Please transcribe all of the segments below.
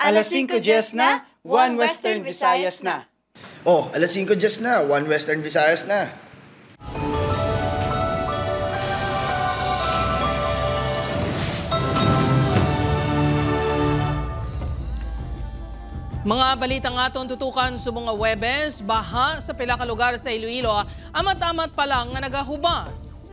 Alas 5:10 na, One Western Visayas na. Oh, alas 5:10 na, One Western Visayas na. Mga balitang atong tutukan sa mga Webes, baha sa pila ka lugar sa Iloilo, amat-amat pa lang nga nagahubas.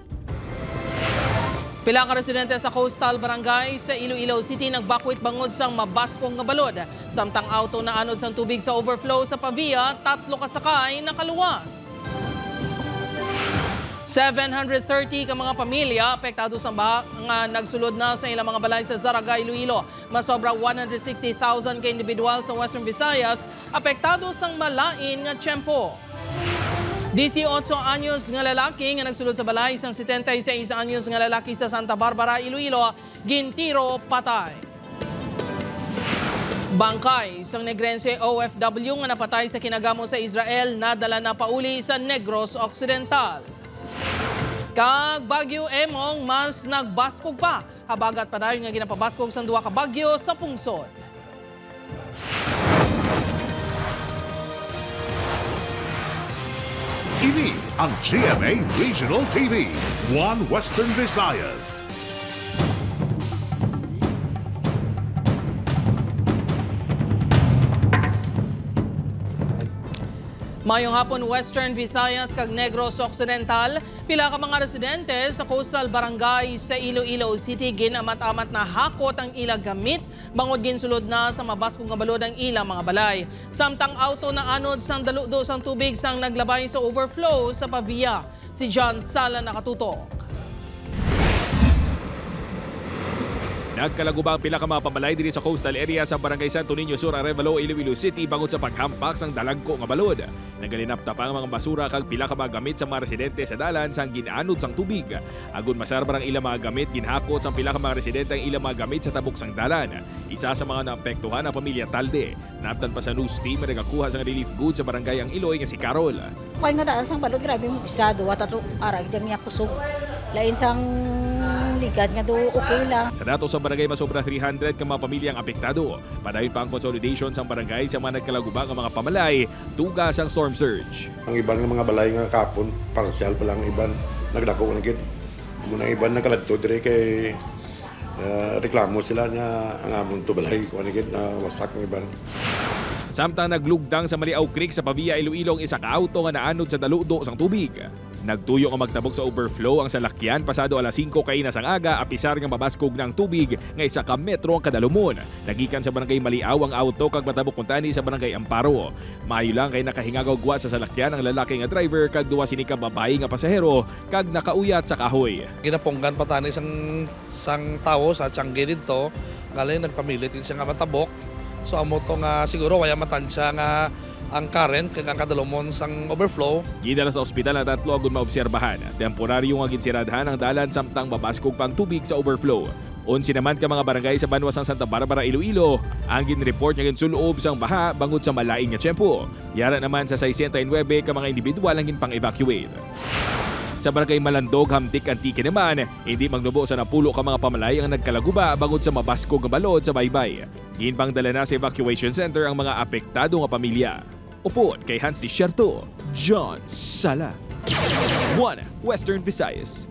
Pila ka residente sa Coastal Barangay sa Iloilo City nagbakwit bangod sang mabaskong nga balod. Samtang auto na anod sang tubig sa overflow sa Pavia, 3 kasakay nakaluwas. 730 ka mga pamilya apektado sa baha nga nagsulod na sa ilang mga balay sa Zaraga, Iloilo. Masobra 160,000 ka individual sa Western Visayas apektado sang malain nga tiyempo. 18 anyos nga lalaki nga nagsulod sa balay, isang 76 anyos nga lalaki sa Santa Barbara, Iloilo, gintiro patay. Bangkay, isang Negrense OFW nga napatay sa kinagamo sa Israel, nadala na pauli sa Negros Occidental. Kag Bagyo Emong mas nagbaskog pa, habagat pa dayon nga ginapabaskog sa 2 ka bagyo sa pungsod. Ini ang GMA Regional TV, One Western Visayas. Mayong hapon, Western Visayas kag Negros Occidental, pila ka mga residente sa Coastal Barangay sa Iloilo City ginamat-amat na hakot ang ilang gamit bangod ginsulod na sa mabaskong nga balod ang ilang mga balay. Samtang auto na anod sang daludo sang tubig sang naglabay sa overflow sa Pavia. Si John Sala nakatutok. Nagkalagubang pila ka mga pamalay diri sa coastal area sa Barangay Santo Niño Sur, Arevalo, Iloilo City bangod sa paghampak sang dalagko nga balod. Nagalinapta pa ang mga basura kag pila ka mga gamit sa mga residente sa dalan sang ginaanod sang tubig. Agon masarbar ang ilang mga gamit, ginhakot sang pila ka mga residente ang ilang mga gamit sa tabok sang dalan. Isa sa mga naapektuhan ang pamilya Talde. Naptan pa sa news team na nagakuha sang relief goods sa barangay ang Iloy nga si Carol. Kaya nga daan sang balod, grabe mo isa, 2-3 arag dyan niya kusog. Lain sang ligat nga do okay lang. Sa dato sa barangay masobra 300 ka mga pamilyang apektado. Padayon pa ang consolidation sa barangay sa mga nagkalagubang ang mga pamalay tugas ang storm surge. Ang iban nga mga balay nga kapon, parsyal pa lang iban nagdako na gid. Muna iban nakaladto dire kay reklamo sila nga ang among tubalay ko na gid na wasak ang iban. Samtang naglugdang sa Maliaw Creek sa Pavia, Iloilo, isa ka auto nga naanod sa daludo sang tubig. Nagtuyo ang magtabok sa overflow ang salakyan pasado alas 5 kainas ang aga, apisar nga mabaskog ng tubig nga isa ka metro ang kadalumon. Nagikan sa barangay Maliaw ang auto kag matabok kuntani sa barangay Amparo. Maayo lang kay nakahingagaw gwa sa salakyan ang lalaki nga driver kag duwa sini ka babae nga pasahero kag nakauyat sa kahoy. Ginaponggan pa tani sang tawo sa Tiangge dito, ngalay nagpamilit siya nga matabok. So amo to nga siguro kaya matansya nga ang current kag ang kadalumon sang overflow. Gidala sa ospital na 3 agon maobserbahan. Temporaryo nga ginsiradhan ang dalan samtang mabaskog pang tubig sa overflow. Unsi naman ka mga barangay sa banwas ng Santa Barbara, Iloilo ang ginreport nga ginsulob sang baha bangod sa malain nga tiyempo. Yara naman sa 69 ka mga individual ang ginpang-evacuate. Sa barangay Malandog, Hamdik, Antique naman, hindi magnubo sa napulo ka mga pamalay ang nagkalaguba bangod sa mabaskog nga balod sa baybay. Ginpangdala na sa evacuation center ang mga apektado nga pamilya. Upod kay Hans Desierto, John Sala, One Western Visayas.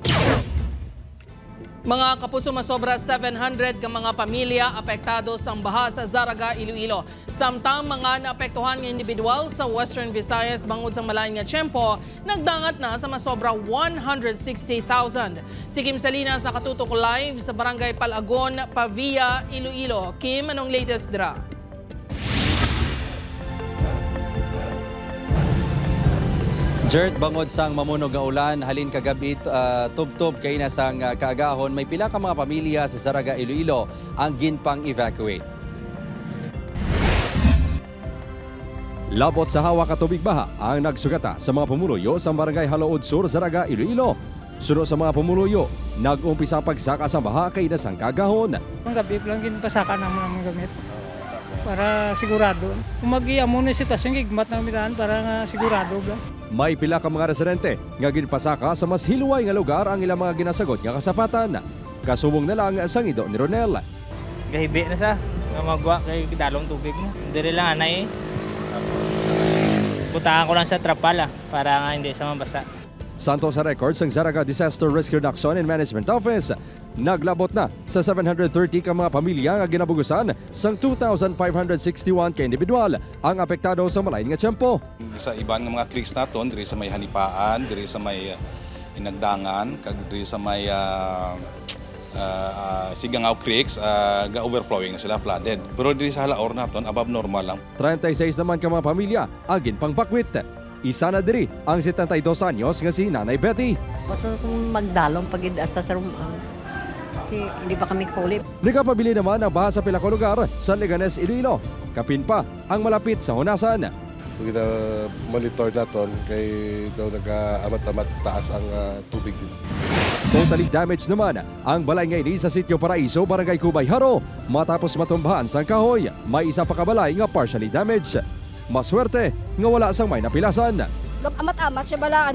Mga kapuso, masobra 700 ka mga pamilya apektado sa baha sa Zaraga, Iloilo. Samtang mga naapektuhan nga individual sa Western Visayas bangod sa malain nga tiyempo, nagdangat na sa masobra 160,000. Si Kim Salinas nakatutok live sa Barangay Palagon, Pavia, Iloilo. Kim, anong latest dra? Jert, bangod sang mamunog nga ulan, halin kagabi tub-tub kay na sang kaagahon, may pila ka mga pamilya sa Zaraga, Iloilo ang ginpang-evacuate. Labot sa hawak at tubig baha ang nagsugata sa mga pumuluyo sa Barangay Halood Sur, Zaraga, Iloilo. Sunod sa mga pumuluyo, nag-umpisa pagsaka sa baha kay na sang kaagahon. Ang gabi lang ginpasaka naman ang gamit para sigurado. Kung mag-iamo na sitwasyon, gigmat na mitaan para nga sigurado lang. May pila ka mga residente nga ginpasaka sa mas hiluway nga lugar ang ilang mga ginasagot nga kasapatan. Kasubong na lang sang ido ni Ronel. Gahibi na sa nga magwa kay dalong tubig mo. Diri lang anay. Butahan ko lang sa trapala para nga hindi sa mabasa. Santo sa records ang Zaraga Disaster Risk Reduction and Management Office. Naglabot na sa 730 ka mga pamilya nga ginabugusan sang 2,561 ka individual ang apektado sa malain nga tiyempo. Sa iban nga mga creeks naton, diri sa may Hanipaan, diri sa may Inagdangan, kag diri sa may Sigangaw Creeks, ga-overflowing na sila, flooded. Pero diri sa Halaor naton, above normal lang. 36 naman ka mga pamilya agin pang bakwit. Isa na diri ang 72 anyos nga si Nanay Betty. Bato kung magdalong pag hasta sa hindi pa kami kauli. Nagapabili naman ang baha sa pila ka lugar sa Leganes, Iloilo. Kapin pa ang malapit sa Hunasan. Kita monitor naton kay daw nag-amat-amat taas ang tubig din. Totally damaged naman ang balay ngayon sa Sitio Paraiso, Barangay Cubay, Haro. Matapos matumbahan sa kahoy, may isa pa kabalay nga partially damaged. Maswerte nga wala sang may napilasan. Amat-amat siya bala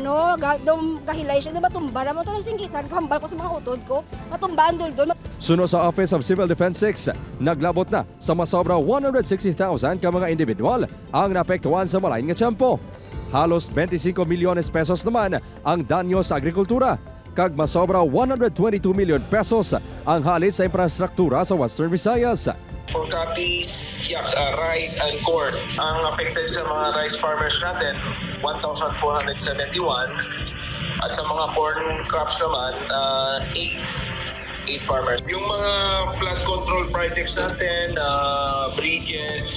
gahilay siya, di ba tumba naman ito nagsingkitan, kahambal ko sa mga utod ko, matumbaan doon. Suno sa Office of Civil Defense 6, naglabot na sa masobra 160,000 ka mga individual ang naapektuhan sa malain nga tiyempo. Halos 25 milyones pesos naman ang danyo sa agrikultura, kag masobra 122 million pesos ang halit sa infrastruktura sa Western Visayas. For copies, rice and corn. Ang affected sa mga rice farmers natin, 1,471. At sa mga corn crops naman, 8 farmers. Yung mga flood control projects natin, bridges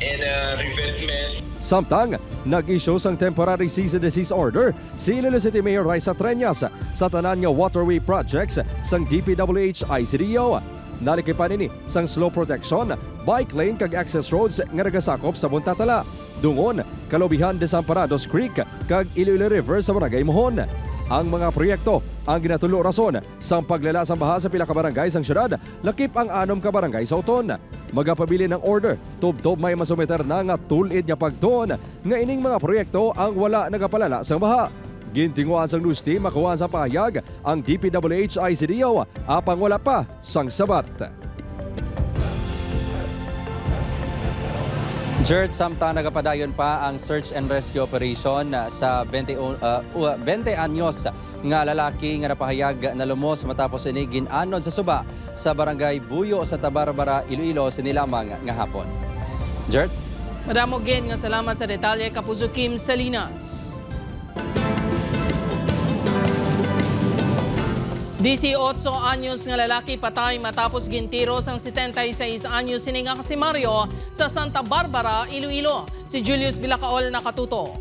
and revetment. Samtang, nag-issue sang temporary cease and desist order si Iloilo City Mayor Raisa Treñas sa tanan nga waterway projects sang DPWH ICDO. Nalikipan ini sang slow protection, bike lane kag access roads nga nagasakop sa Buntatala. Dungon, kalubihan Desamparados Creek kag Iloilo River sa Barangay Mohon. Ang mga proyekto ang ginatulo rason sang paglala sang baha sa pila ka barangay sang syudad, lakip ang 6 ka barangay sa Uton. Magapabili ng order, tub-tub may masumiter na nga tulid nga pagtuon nga ining mga proyekto ang wala nagapalala sang baha. Gintinguan sang news team makuha sa pahayag ang DPWH ICDO apang wala pa sang sabat. Jert, samtang nagapadayon pa ang search and rescue operation sa 20 anyos nga lalaki nga napahayag na lumos matapos inigin anon sa suba sa barangay Buyo, Santa Barbara, Iloilo sinilamang nga hapon. Jert? Madamo gen nga salamat sa detalye Kapuso Kim Salinas. 18 anyos nga lalaki patay matapos gintiros ang 76 anyos sini nga si Mario sa Santa Barbara, Iloilo. Si Julius Bilacaol nakatutok.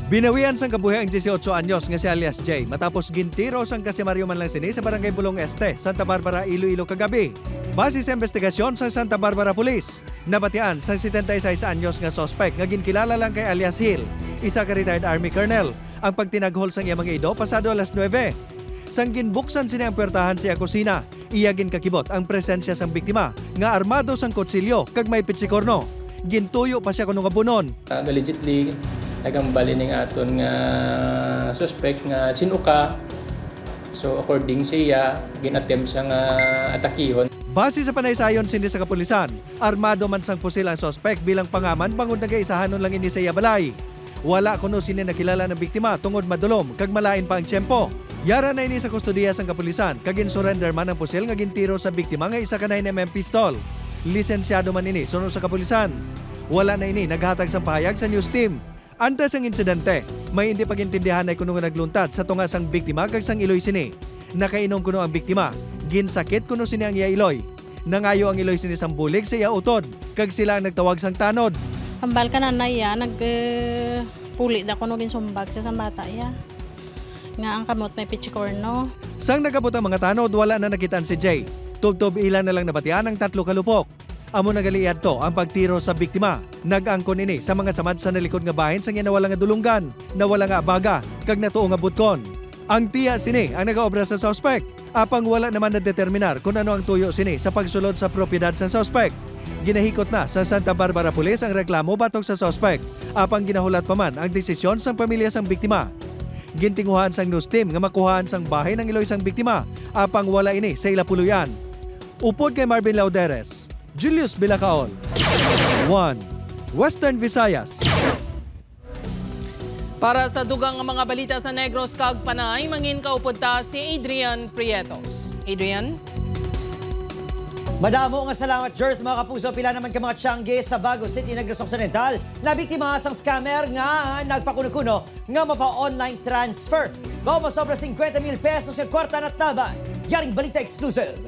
Binawian sang kabuhi ang 18 anyos nga si alias J matapos gintiros ang kasi Mario man lang sini sa Barangay Bulong Este, Santa Barbara, Iloilo kagabi. Base sa investigasyon sa Santa Barbara Police, nabatian sang 76 anyos nga suspect nga ginkilala lang kay alias Hill, isa ka retired Army Colonel. Ang pagtinaghol sang iya mga ido pasado alas 9. Sang ginbuksan sini ang puwertahan siya kusina, iya ginkakibot ang presensya sang biktima nga armado sang kutsilyo kag may pitsikorno. Gintuyo pa siya kuno nga bunon. Allegedly nagambali ning aton nga suspect nga sinuka. So according siya ginattempt siya nga atakihon. Base sa panaysayon sindi sa kapulisan, armado man sang pusil ang suspect bilang pangaman bangod nagaisahanon lang ini sa iya balay. Wala kuno sini nakilala ng biktima tungod madulom kag malain pa ang tiyempo. Yara na ini sa kustodiya sang kapulisan kag in-surrender man ang pusil nga gintiro sa biktima nga isa ka 9mm pistol. Lisensyado man ini sunod sa kapulisan. Wala na ini naghatag sang pahayag sa news team. Antes ang insidente, may hindi pagintindihan ay kuno nga nagluntad sa tunga sang biktima kag sang iloy sini. Nakainom kuno ang biktima, ginsakit kuno sini ang iya iloy. Nangayo ang iloy sini sang bulig sa iya utod kag sila ang nagtawag sang tanod. Hambal ka na ya, nagpuli da ko nung sumbag sa bata ya. Nga ang kamot may pichikorno. Sang nagabot ang mga tanod, wala na nakitaan si Jay. Tub-tub ilan na lang nabatian ang 3 kalupok. Amo nagaliad to ang pagtiro sa biktima. Nag-angkon ini sa mga samad sa nalikod nga bahin sang nawala nga dulunggan, nawala nga abaga, kag natuo nga butkon. Ang tiya sini ang nagaobra sa suspect. Apang wala naman na-determinar kung ano ang tuyo sini sa pagsulod sa propiedad sa suspect. Ginahikot na sa Santa Barbara Police ang reklamo batok sa suspect. Apang ginahulat pa man ang desisyon sa pamilya sang biktima. Gintinguhan sang news team nga makuhaan sang bahay ng iloy sang biktima apang wala ini sa ila puluyan. Upod kay Marvin Lauderes, Julius Bilacaol. 1 Western Visayas. Para sa dugang mga balita sa Negros kag Panay, mangin kaupod ta si Adrian Prietos. Adrian? Madamo nga salamat, Jers, mga kapuso. Pila naman ka mga Tiangge sa Bago City, Negros Occidental na biktima sang scammer nga nagpakuno-kuno nga mapa-online transfer. Bao masobra 50,000 pesos yung kwarta na taban. Yaring balita exclusive.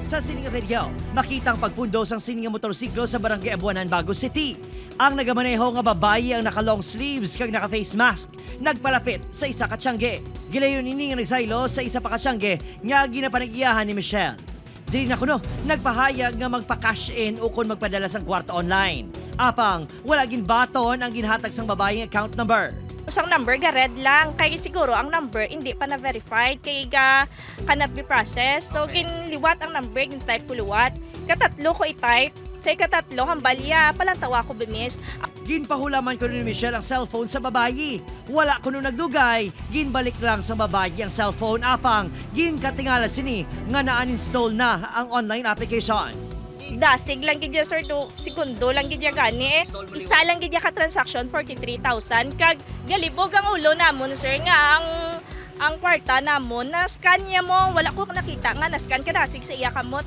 Sa sininga video, makita ang pagpundo sang sininga motorsiklo sa barangay Abuanan, Bago City. Ang nagamaneho nga babae ang naka-long sleeves kag naka-face mask nagpalapit sa isa ka Tiangge. Gilayon ini nga nagsaylo sa isa pa ka Tiangge nga ginapanagiyahan ni Michelle. Dili na kuno nagpahayag nga magpa-cash in o kung magpadala sang kwarta online. Apang wala ginbaton ang ginhatag sang babae account number. Ang number ga red lang kay siguro ang number hindi pa na verified kay ga cannot be processed. So ginliwat ang number, gin-type ko liwat. Katatlo ko i-type. Sa ikatatlo hambalya palantawa ko bimis. Ginpahulaman ko ni Michelle ang cellphone sa babayi. Wala kuno nagdugay, ginbalik lang sa babayi ang cellphone apang ginkatingala sini nga na-uninstall na ang online application. Dasig lang gidya sir, segundo lang gidya gani. Isa lang gidya ka transaction 43,000 kag galibog ang ulo namon sir nga ang kwarta namon na scan niya mo, wala ko nakita nga na scan ka dasig sa iya kamot.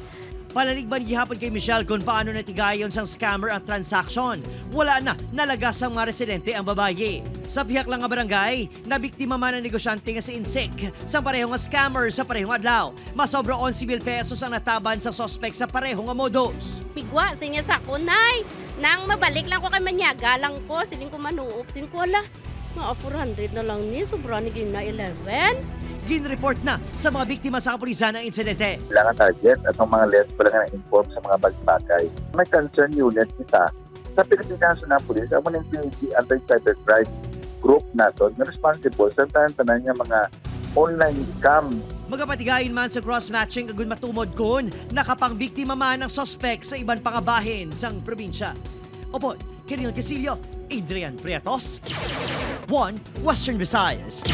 Palaligban gihapon kay Michelle kung paano natigayon sang scammer ang transaction. Wala na nalagas ang mga residente ang babaye. Sa pihak lang nga barangay, nabiktima man ang negosyante nga si Insik sa parehong nga scammer sa parehong adlaw. Masobra 11,000 pesos ang nataban sa suspect sa parehong nga modus. Pigwa sa niya sa kunay. Nang mabalik lang ko kay manyaga lang ko, siling ko manuop, siling ko wala. Mga 400 na lang ni, sobra ni na 11. Gin-report na sa mga biktima sa kapulisan ng insidente. Kailangan target at ang mga less pala nga na-inform sa mga bagay. May concern unit kita sa Pilipinas na Police, ang mga anti-cybercrime group nato na responsible sa tanan niya mga online scam. Magapatigayin man sa cross-matching agun matumod kun nakapang biktima man ng suspect sa iban pangabahin sang probinsya. Opo, Kiril Casillo, Adrian Prietos, 1 Western Visayas.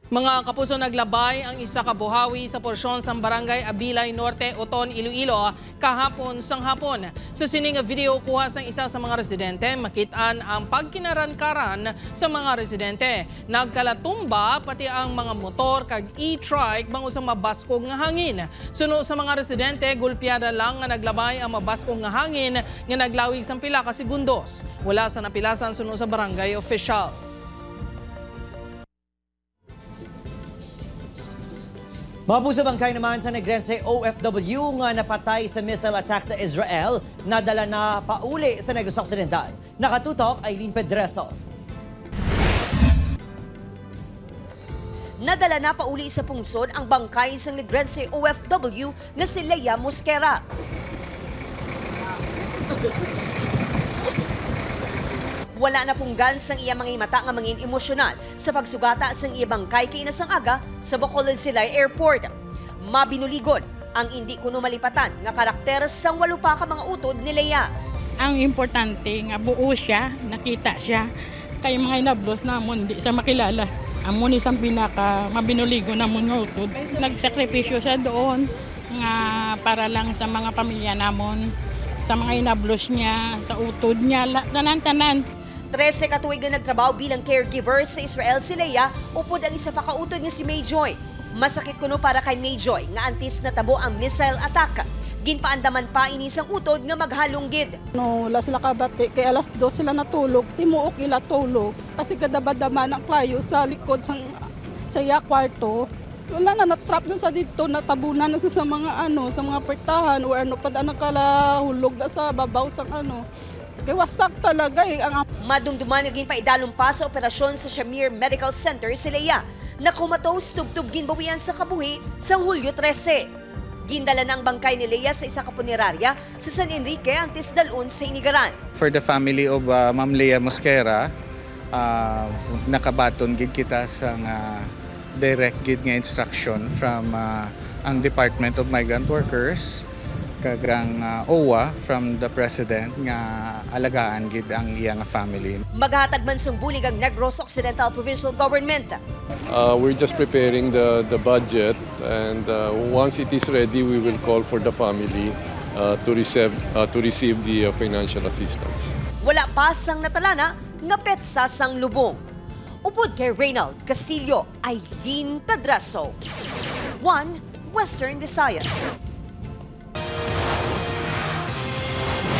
Mga kapuso, naglabay ang isa ka buhawi sa porsyon sa barangay Abilay Norte, Oton, Iloilo kahapon sang hapon. Sa sining video kuha sang isa sa mga residente, makitaan ang pagkinaran-karan sa mga residente. Nagkalatumba pati ang mga motor kag e-trike bang usang mabaskog nga hangin. Suno sa mga residente, gulpiada lang nga naglabay ang mabaskog nga hangin nga naglawig sang pila ka segundos. Wala sa napilasan suno sa barangay officials. Mga puso, bangkay naman sa Negrense OFW nga napatay sa missile attack sa Israel, nadala na pauli sa Negros Occidental. Nakatutok, Aileen Pedreso. Nadala na pauli sa pungsod ang bangkay sa Negrense OFW na si Leia Mosquera. Wala na punggan sang iya mga mata nga mangin emosyonal sa pagsugata sang iya bangkay kay inasang aga sa Bacolod Silay Airport. Mabinuligod ang hindi kuno malipatan nga karakter sang 8 pa ka mga utod ni Leia. Ang importante nga buo siya, nakita siya. Kay mga inablos namon di sa makilala. Amon isang pinaka mabinuligo namon nga utod. Nagsakripisyo siya doon nga para lang sa mga pamilya namon, sa mga inablos niya, sa utod niya, tanan-tanan. 13 katuig na nagtrabaho bilang caregiver sa Israel si Leia, upod ang isa pa kautod nga si Mayjoy. Masakit kuno para kay Mayjoy nga antis natabo ang missile attack. Ginpaandaman pa inisang utod nga maghalunggid. No, wala sila kabati, kay alas 2 sila natulog, timuok ila tulog. Kasi kadabadama ng klayo sa likod sa iya kwarto. Wala na, natrap na sa dito, natabunan na sa mga sa mga pertahan or pa nakala hulog na sa babaw sang Kaya wasak talaga Madumduman naging paidalong pa sa operasyon sa Shamir Medical Center si Leia na kumatos tubtub ginbawian sa kabuhi sa Hulyo 13. Gindala na ang bangkay ni Leia sa isa ka punerarya sa San Enrique antes dalon sa Inigaran. For the family of Ma'am Leia Mosquera, nakabaton gid kita sa direct gid nga instruction from ang Department of Migrant Workers kagang OWA from the President nga alagaan gid ang iyang family. Maghatag man sumbulig ang Negros Occidental Provincial Government. We're just preparing the budget, and once it is ready, we will call for the family to receive the financial assistance. Wala pa sang natalana nga petsa sang lubong. Upod kay Reynald Castillo, Aileen Pedraso. 1 Western Visayas.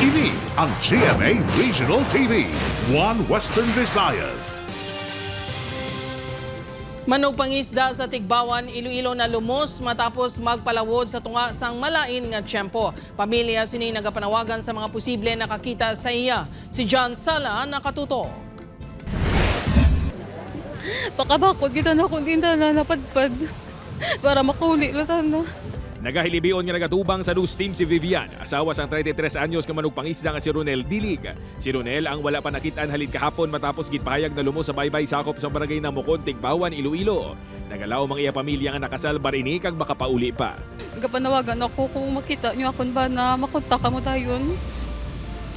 Ini ang GMA Regional TV, 1 Western Visayas. Manong pangisda sa Tigbawan, Iloilo na lumos matapos magpalawod sa tunga sang malain nga tiyempo. Pamilya sini nagapanawagan sa mga posible nakakita sa iya. Si John Sala nakatuto. Pakabakod kita na kung hindi na napadpad para makuli lang na. Nagahilibion nga nagatubang sa news team si Vivian, asawa sang 33 anyos nga manugpangisda nga si Ronel Dilig. Si Ronel ang wala pa nakitaan halin kahapon matapos gitpahayag na lumos sa baybay sakop sa barangay Namukon, Tigbawan, Iloilo. Nagalaw mga iya pamilya nga nakasal barini kag baka pauli pa. Nagapanawagan ako kung makita niyo akon ba na makontak mo dayon.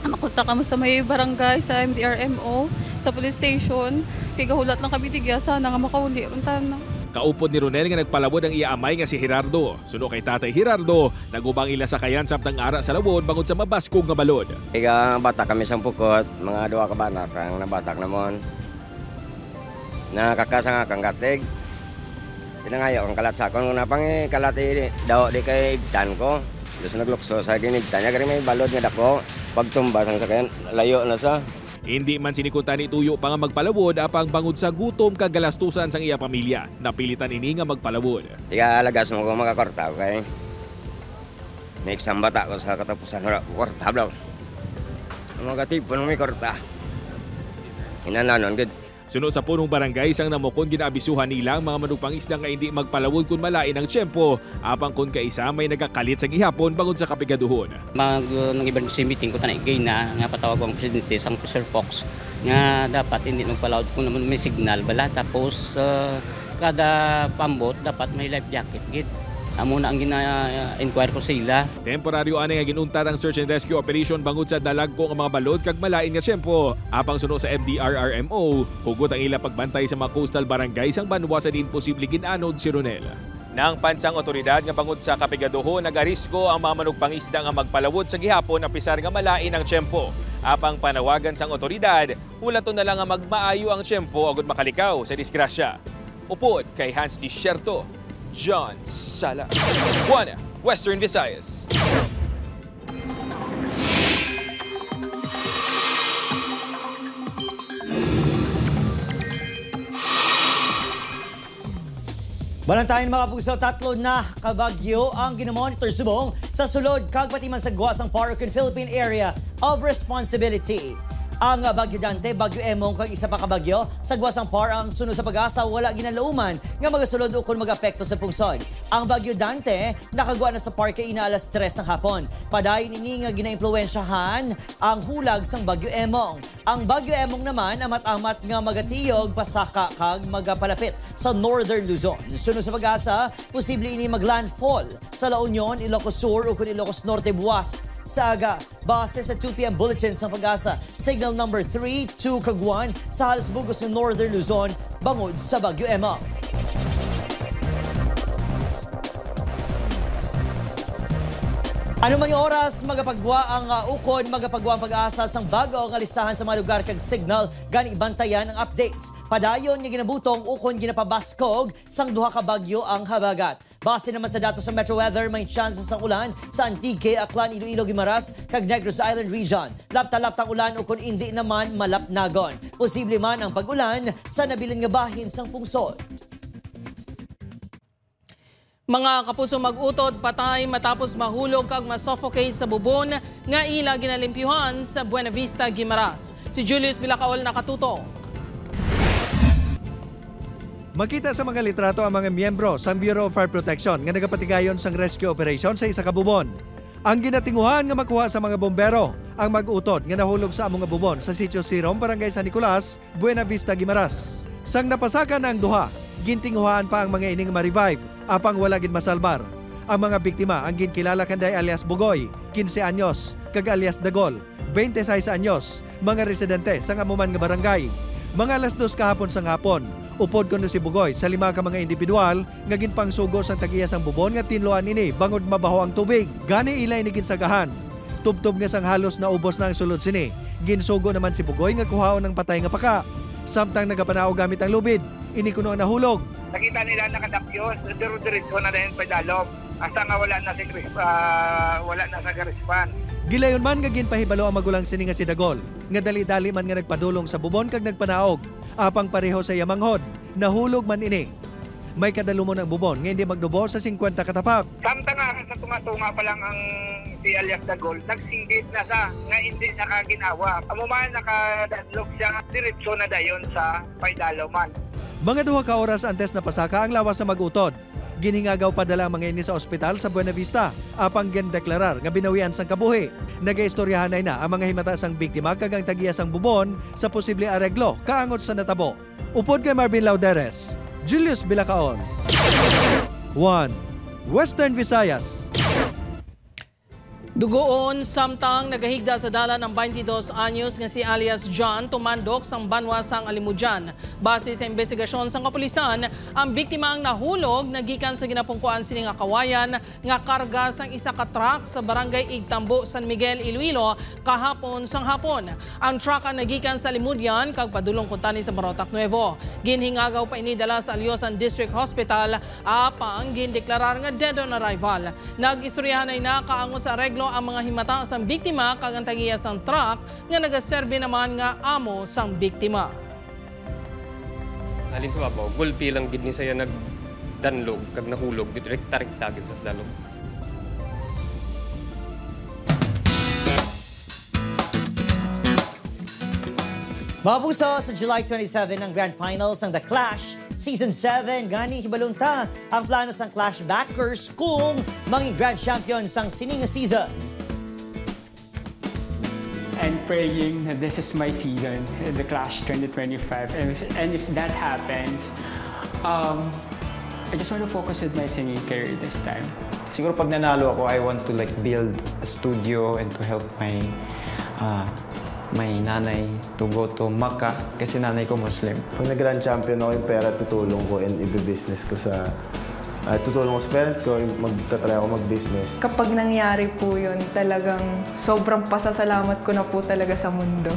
Makontak mo sa may barangay, sa MDRMO, sa police station. Kaya gahulat lang kami tigya sana nga makauli ron na. Kaupod ni Ronel nga nagpalawod ang iya amay nga si Gerardo. Suno kay Tatay Gerardo, nagubang ila sa kayan samtang ara sa lawod bangod sa mabaskog nga balod. Iga bata kami sang pukot, mga duwa ka banak ang nabatak namon. Nakakasang kang katig. Tinangayo ang kalat sa akon na pang kalati daw di kay igtan ko. Dus naglukso sa ginigtan niya gari may balod nga dako. Pagtumbas ang sakayan layo na sa. Hindi man sinikutan ni Tuyo pa nga magpalawod apang bangod sa gutom kag galastusan sang iya pamilya. Napilitan ini nga magpalawod. Tiga alagas mo kung makakorta, okay? Next ang bata ko sa katapusan, korta bro. Mga tipon may korta. Hinananon, good. Suno sa punong barangay sang Namukon ginaabisuhan nilang mga manugpangisda nga hindi magpalawod kung malain ang tiyempo apang kung kaisa may nagakalit sa gihapon bangod sa kapigaduhon. Nang emergency meeting ko tanay na nga patawag ang presidente sang Sir Fox nga dapat hindi magpalawod kung naman may signal bala tapos kada pambot dapat may life jacket gid. Amo na ang gina-inquire ko sila. Temporaryo anay nga ginunta ang search and rescue operation bangod sa dalagko ang mga balod kag malain nga tiyempo. Apang suno sa MDRRMO, hugot ang ila pagbantay sa mga coastal barangay sang banwa sa din posible ginanod si Ronel. Nang pansang otoridad nga bangod sa kapigaduho nagarisko ang mga manugpangisda nga magpalawod sa gihapon apisar nga malain ang tiyempo. Apang panawagan sang otoridad, ulaton na lang nga magmaayo ang tiyempo agud makalikaw sa disgrasya. Upod kay Hans Tisierto, John Sala, 1 Western Visayas. Balantayin mga puso, 3 na kabagyo ang ginamonitor subong sa sulod kag patiman sa guwas ang Paracan Philippine Area of Responsibility. Ang Bagyo Dante, Bagyo Emong kag isa pa kabagyo sa guwasang par ang suno sa pag-asa wala ginalauman nga magasulod ukon mag-apekto sa pungsod. Ang Bagyo Dante nakagwa na sa par kay ina alas 3 ng hapon. Padayon ini nga ginaimpluwensyahan ang hulag sang Bagyo Emong. Ang Bagyo Emong naman amat-amat nga magatiyog pasaka kag magapalapit sa Northern Luzon. Suno sa pag-asa, posible ini maglandfall sa La Union, Ilocos Sur ukon Ilocos Norte buwas sa aga. Base sa 2 p.m. bulletin sa pag-asa, signal number 3, 2 kag 1 sa halos bugos ng Northern Luzon bangod sa Bagyo Emma. Ano man yung oras, magapagwa ang ukon, magapagwa ang pag-asa sang bago ang listahan sa mga lugar kag signal gani bantayan ang updates. Padayon nga ginabutong ukon ginapabaskog sang duha ka bagyo ang habagat. Base naman sa datos sa Metro Weather, may chances ng ulan sa Antique, Aklan, Iloilo, Guimaras, kag Negros Island Region. Lapta-laptang ulan ukon hindi naman malapnagon. Posible man ang pag-ulan sa nabilin nga bahin sang pungsod. Mga kapuso mag-utod, patay matapos mahulog kag masuffocate sa bubon nga ila ginalimpyuhan sa Buena Vista, Guimaras. Si Julius Bilacaol nakatuto. Makita sa mga litrato ang mga miyembro sa Bureau of Fire Protection nga nagapatigayon sang rescue operation sa isa ka bubon. Ang ginatinguhan nga makuha sa mga bombero ang mag-utod nga nahulog sa among bubon sa Sitio Sirom, Barangay San Nicolas, Buena Vista, Guimaras. Sang napasakan ang duha, gintinguhan pa ang mga ining ma-revive apang wala gid masalbar. Ang mga biktima ang ginkilala kanday alias Bugoy, 15 anyos, kag alias Dagol, 26 anyos, mga residente sa amuman nga barangay. Mga alas 2 kahapon sang hapon, upod kuno si Bugoy sa 5 ka mga individual nga ginpangsugo sang tag-iya sang bubon nga tinloan ini bangod mabaho ang tubig. Gani ilay ni ginsagahan. Tubtob nga sang halos na ubos na ang sulod sini. Ginsugo naman si Bugoy nga kuhaon ng patay nga paka. Samtang nagapanao gamit ang lubid, ini kuno ang nahulog. Nakita nila nakadapyos, diretso na rin padalom. Asa nga wala na sa garispan. Gilayon man nga ginpahibalo ang magulang sini nga si Dagol, nga dali-dali man nga nagpadulong sa bubon kag nagpanaog, apang pareho sa yamanghod, nahulog man ini. May kadalumon ang bubon nga hindi magdubo sa 50 katapak. Samtang nga sa tunga-tunga pa lang ang si alias Dagol, nagsinggit na sa nga hindi nakaginawa. Amuman nakadadlok siya diretso na dayon sa paidaloman. Mga 2 ka oras antes na pasaka ang lawas sa mag-utod. Ginhingagaw padala ang mga ini sa ospital sa Buena Vista, apang gindeklarar nga binawian sang kabuhi. Nagaistoryahanay na ang mga himata sang biktima kag ang tagiya sang bubon sa posible areglo kaangot sa natabo. Upod kay Marvin Lauderes, Julius Bilacaon. 1. Western Visayas. Dugoon samtang nagahigda sa dala ng 22 anyos nga si alias John tumandok sang banwa sang Alimujan. Base sa investigasyon sang kapulisan, ang biktima ang nahulog nagikan sa ginapungkuan sini nga kawayan nga karga sang isa ka truck sa barangay Igtambo, San Miguel, Iloilo kahapon sang hapon. Ang truck ang nagikan sa Alimujan kag padulong kuntani sa Marotac Nuevo. Ginhingagaw pa ini dala sa Alyosan District Hospital apang gindeklarar nga dead on arrival. Nag-istoryahanay na kaango sa areglo ang mga himata sang biktima kag ang tagiya sang truck nga nagaserbe naman nga amo sang biktima. Alin sa babaw, gulpi lang gid ni saya nagdanlog kag nahulog dito rekta-rekta gid sa dalom. Mabuso sa July 27 ang Grand Finals ng The Clash Season 7. Gani hibalunta ang plano sang Clash backers kung maging Grand Champions sang sining season. I'm praying that this is my season, The Clash 2025. And if that happens, I just want to focus with my singing career this time. Siguro pag nanalo ako, I want to build a studio and to help my nanay to go to Makkah kasi nanay ko Muslim. Pag nag-grand champion ako, yung pera tutulong ko and i-business ko sa... tutulong ko sa parents ko, magtatry ako mag-business. Kapag nangyari po yun, talagang sobrang pasasalamat ko na po talaga sa mundo.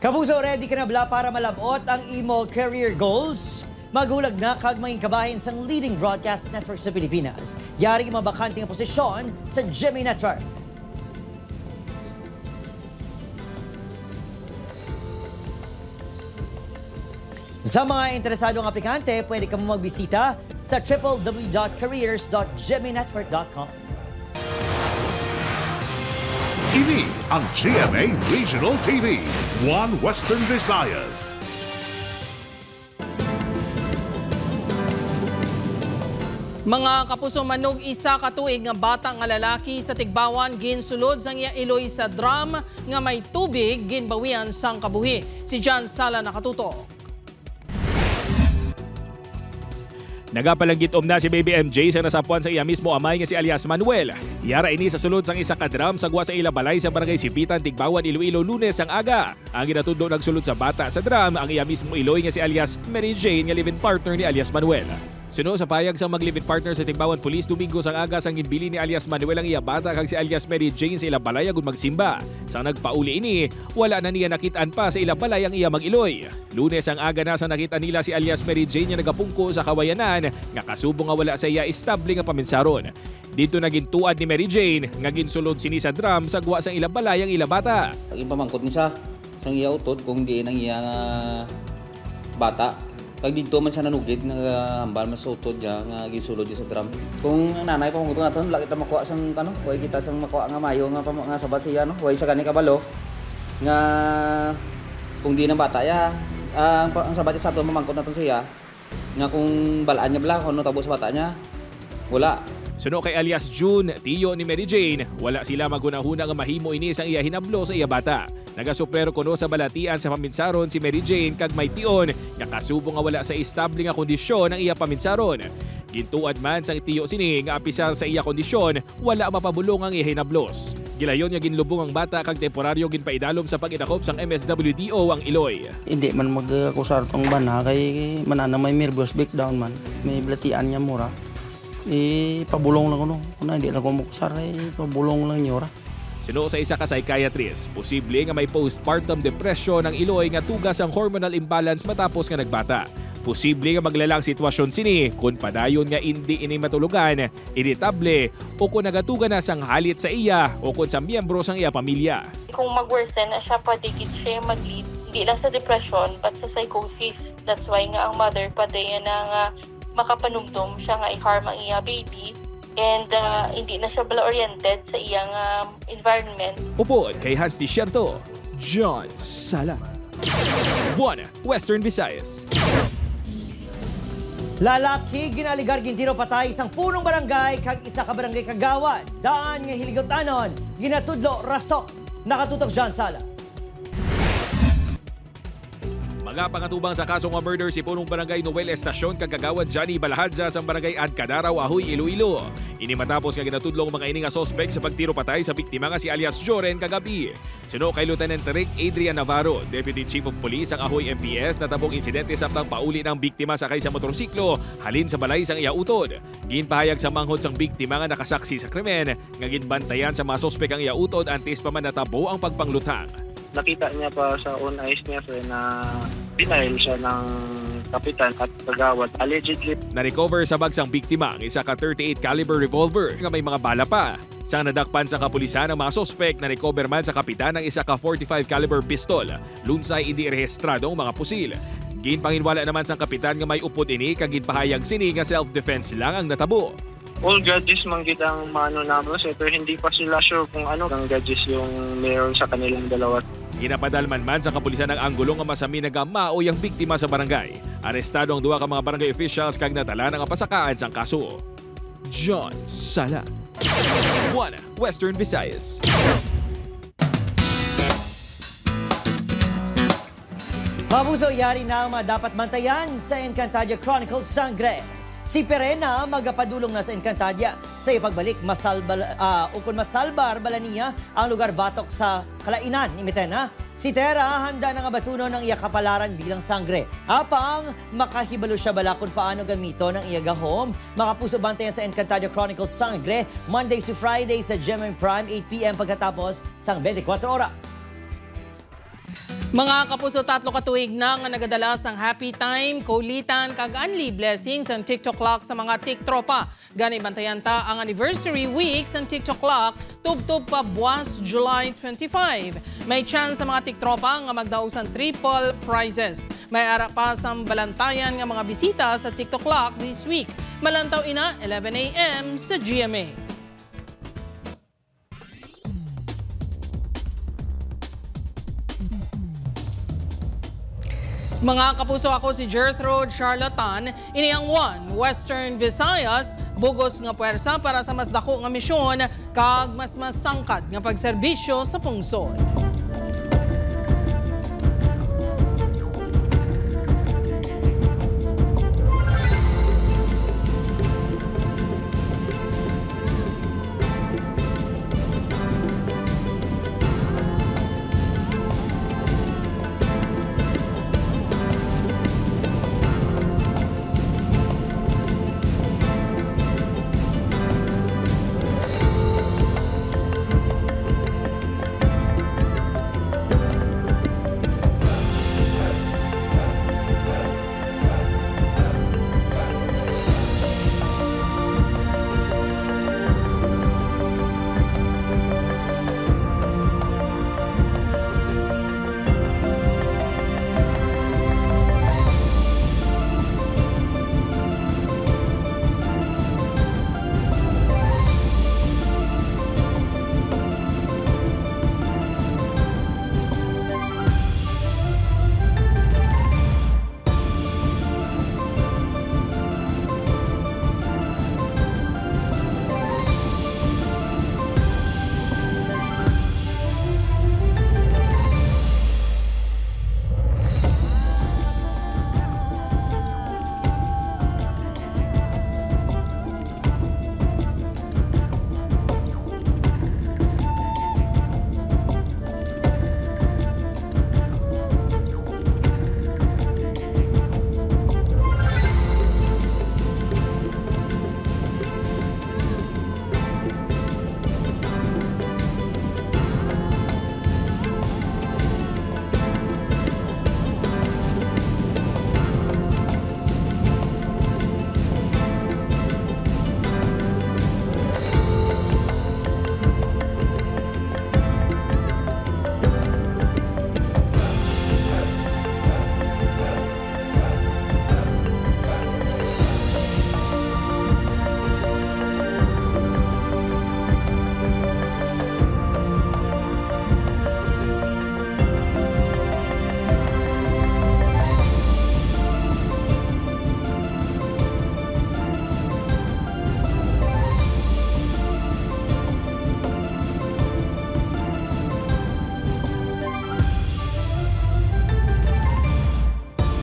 Kapuso, ready ka na bla para malabot ang imo career goals? Maghulag na kag maging kabahin sang leading broadcast network sa Pilipinas. Yari ang mabakanting posisyon sa GMA Network. Sa mga interesadong aplikante, pwede ka mo magbisita sa www.careers.gmanetwork.com. Ini ang GMA Regional TV, One Western Visayas. Mga kapuso, manog isa ka tuig nga bata nga lalaki sa Tigbawan ginsulod sang iya iloy sa drum nga may tubig ginbawian sang kabuhi. Si John Sala nakatuto. Nagapalanggit na si Baby MJ sa nasapuan sa iya mismo amay nga si alias Manuel. Yara ini sa sulod sang isa ka drum sa gwa sa Ilabalay sa barangay Sipitan, Tigbawan, Iloilo, Lunes ang aga. Ang ginatudlo nagsulod sa bata sa drum ang iya mismo iloy nga si alias Mary Jane nga live-in partner ni alias Manuel. Suno sa payag sa mag-live-in partner sa Tigbawan Police, Domingo sang aga sang ginbili ni alias Manuel ang iya bata kag si alias Mary Jane sa Ilabalay agud magsimba. Sang nagpauli ini, wala na niya nakitaan pa sa Ilabalay ang iya mag-iloy. Lunes ang aga na sang nakita nila si alias Mary Jane nga nagapungko sa kawayanan nga kasubo nga wala sa iya estable nga paminsaron. Dito nagintuad ni Mary Jane nga ginsulod sini sa drum sa gwa sang Ilabalay ang ila bata. Ang ipamangkot ni sa sang iya utod kung diin ang iya bata. Pag dito man siya nanugid, hambal man sa utod niya, nga gisulod niya sa drum. Kung ang nanay pamunguto natin, wala kita makuha sang huwag kita sang makuha nga mayo nga sabat siya, huwag sa gani kabalo. Nga kung di ng bata ya, ang sabat niya sa ito, mamangkot natin siya. Nga kung balaan niya bala, kung ano tabo sa bata niya, wala. Suno kay alias June, tiyo ni Mary Jane, wala sila magunahuna nga mahimo ini sang iya hinablo sa iya bata. Nagasuprero kuno sa balatian sa paminsaron si Mary Jane kag may tion nga kasubo nga wala sa estable nga kondisyon ang iya paminsaron. Gintuad man sang tiyo sini nga apisar sa iya kondisyon wala mapabulong ang ihinablos. Gilayon nga ginlubong ang bata kag temporaryo ginpaidalom sa pag-idakop sang MSWDO ang Iloy. Hindi man mag-akusar tong bana kay manana may nervous breakdown man. May balatian niya mura. Pabulong lang kuno. Kuna hindi lang ko makusar pabulong lang niya. Sino sa isa ka psychiatrist, posible nga may postpartum depression ang Iloy nga tugas ang hormonal imbalance matapos nga nagbata. Posible nga maglalang sitwasyon sini kung padayon nga hindi ini matulugan, irritable o kung nagatugan na sang halit sa iya o kung sa miyembro sang iya pamilya. Kung mag-worsen na siya, patigid siya mag-lead, hindi lang sa depression but sa psychosis. That's why nga ang mother padayon na nga makapanumdum siya nga i-harm ang iya baby. And hindi na siya bala-oriented sa iyang environment. Upod kay Hans Desierto, John Sala. 1 Western Visayas. Lalaki ginaligar gintiro patay isang punong barangay kag isa ka barangay kagawad. Daan nga hiligotanon, ginatudlo raso. Nakatutok John Sala. Magapangatubang sa kasong nga murder si punong barangay Noel Estacion kagagawad Johnny Balahadja sa barangay Adcadaraw, Ahoy, Iloilo. Ini matapos nga ginatudlong mga ini nga sospek sa pagtiro patay sa biktima nga si alias Joren kagabi. Sino kay Lieutenant Rick Adrian Navarro, Deputy Chief of Police ang Ahoy MPS, natabong insidente samtang pauli ng biktima sakay sa motorsiklo halin sa balay sang iya utod. Ginpahayag sa manghod sang biktima nga nakasaksi sa krimen nga ginbantayan sa mga sospek ang iya utod antes pa man natabo ang pagpanglutang. Nakita niya pa sa own eyes niya na denial siya ng kapitan at kagawad. Allegedly, na-recover sa bagsang biktima ang isa ka 38 caliber revolver nga may mga bala pa. Sa nadakpan sa kapulisan ng mga sospek, na-recover man sa kapitan ang isa ka 45 caliber pistol. Lunsay hindi rehistradong mga pusil. Ginpanginwala naman sa kapitan nga may upod ini kag ginpahayag sini nga self-defense lang ang natabo. all gadgets man gid ang mano namo pero hindi pa sila sure kung ano ang gadgets yung meron sa kanilang dalawa. Ginapadalman man sa kapulisan ng Angulo nga masami nagamao yung biktima sa barangay. Arestado ang duha ka mga barangay officials kag natala ng pasakaan sang kaso. John Sala, 1 Western Visayas. Mabuso, yari na ang mga dapat mantayan sa Encantadia Chronicles Sangre. Si Perena magapadulong na sa Encantadia sa ipagbalik ukon masalbar bala niya ang lugar batok sa kalainan ni Mitena. Si Tera handa na nga batuno ng iya kapalaran bilang sangre. Apang makahibalo siya bala kung paano gamito ng iya gahom. Makapuso bantayan sa Encantadia Chronicles Sangre Monday to Friday sa GMM Prime 8 PM pagkatapos sang 24 oras. Mga kapuso, 3 katuig na nga nagadala sang happy time, kulitan, kag unli blessings ang TikTok Clock sa mga tiktropa. Gani bantayan ta ang anniversary week sang TikTok Clock, tub-tub pa buwas July 25. May chance sa mga tiktropa nga magdaog sang triple prizes. May ara pa sang balantayan nga mga bisita sa TikTok Clock this week. Malantaw ina 11 AM sa GMA. Mga kapuso, ako si Gertrude Charlatan, ini ang 1 Western Visayas, bugos nga puwersa para sa mas dako nga misyon kag mas masangkad nga pagserbisyo sa pungsod.